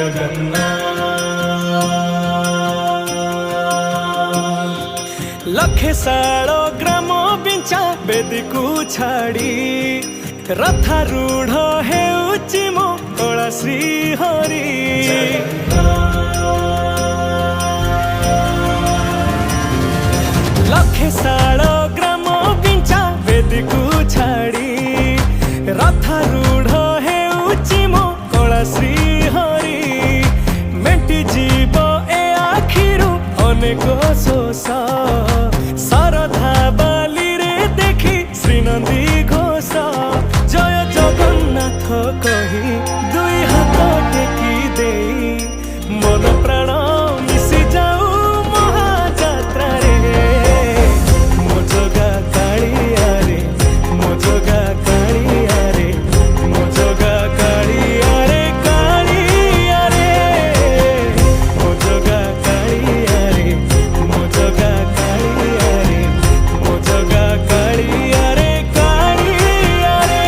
जगन्नाथ लखे साल ग्राम बिंचा बेदी को छाड़ी रथारूढ़ हेउची मो कला श्री हरि लखे साल ग्राम बिंचा बेदी को छाड़ी रथारूढ़ हेउची मो कला श्री हरि मेटी जीव ए आखिरु अनेक शोष सरधा बाली रे देखी श्रीनंदी घोष जय जगन्नाथ कही दुई हाथ टेकी दे मन प्राण मिशि जाऊ महाजात्रा रे मो जगा कालिया रे मो जगा कालिया रे मो जगा कालिया रे कालिया रे मो जगा कालिया रे मो जगा कालिया रे मो जगा कालिया रे कालिया रे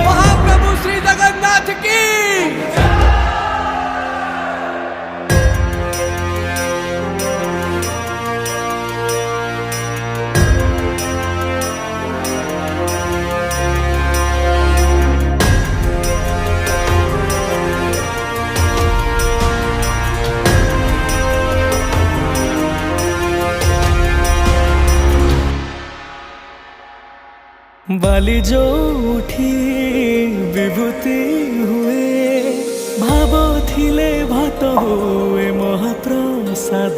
महाप्रभु श्री जगन्नाथ की बाली जो उठी विभूति हुए भाव थिले भात हुए महाप्रसाद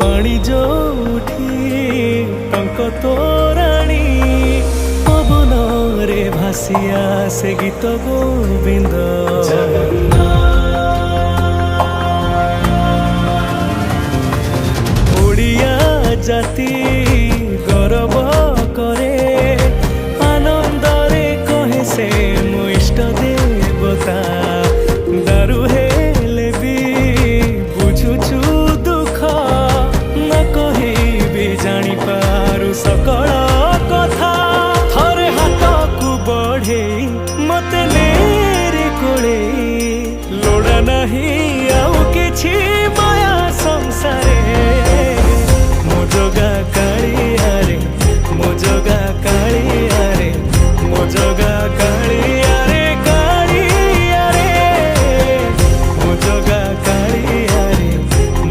पानी जो उठी टंक तोराणी पवन रे भासिया से गीत गोविंद ओडिया जाति गौरव करे आनंदरे कहे से मो इष्ट देवता दारु हेले भी बुझुछु दुख न कही भी जानी पारु सकल कथा थरे हाथ को बढ़े मते नेरे कोले लोड़ा नहीं आउ किछि माया संसारे मो जगा कालिया रे मो जगा कालिया रे मो जगा कालिया रे कालिया रे मो जगा कालिया रे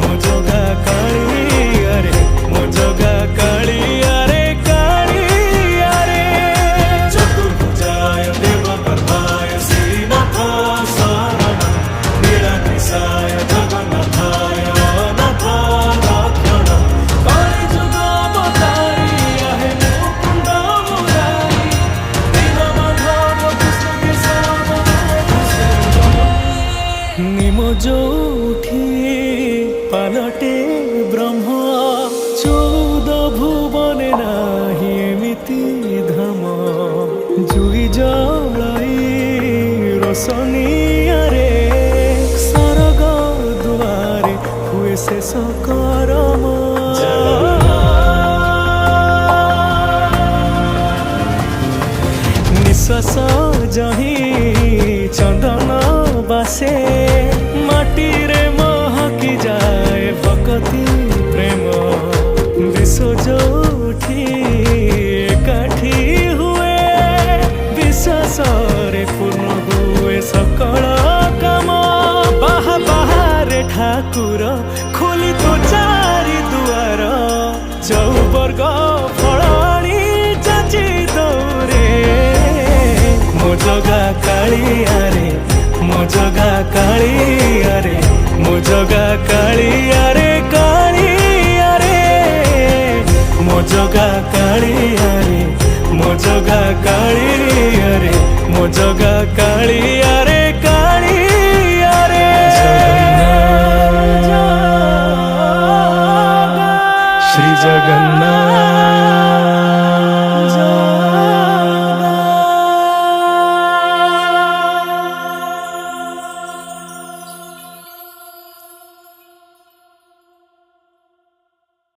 मो जगा कालिया रे मो जगा कालिया रे कालिया रे चतुर्भुजाय देवपर्वाय श्रीनाथ शरणं निराकृसाय जगन्नाथाय अनाथ रक्षणं कलिजुग अवतारी आहे मुकुंद मुरारी दीनबंधव कृष्ण केशव निम जोठी पालटे ब्रह्म चौद भुवन नाही एमिति धाम जुई जलाई रोशनिया रे सरग दुआरे हुए शेष करम निश्वास जही चंदन बासे माटी रे महकी जाए भक्ति प्रेम विश्व जोठी एकाठी हुए विश्वास रे पूर्ण हुए सकल काम बाहा बाहारे ठाकुर खोली तो चारि दुआर चौवर्ग फलाणी जाची दौरे मो जगा कालिया रे मो जगा कालिया रे मो जगा कालिया रे कालिया रे मो जगा कालिया रे मो जगा कालिया रे मो जगा कालिया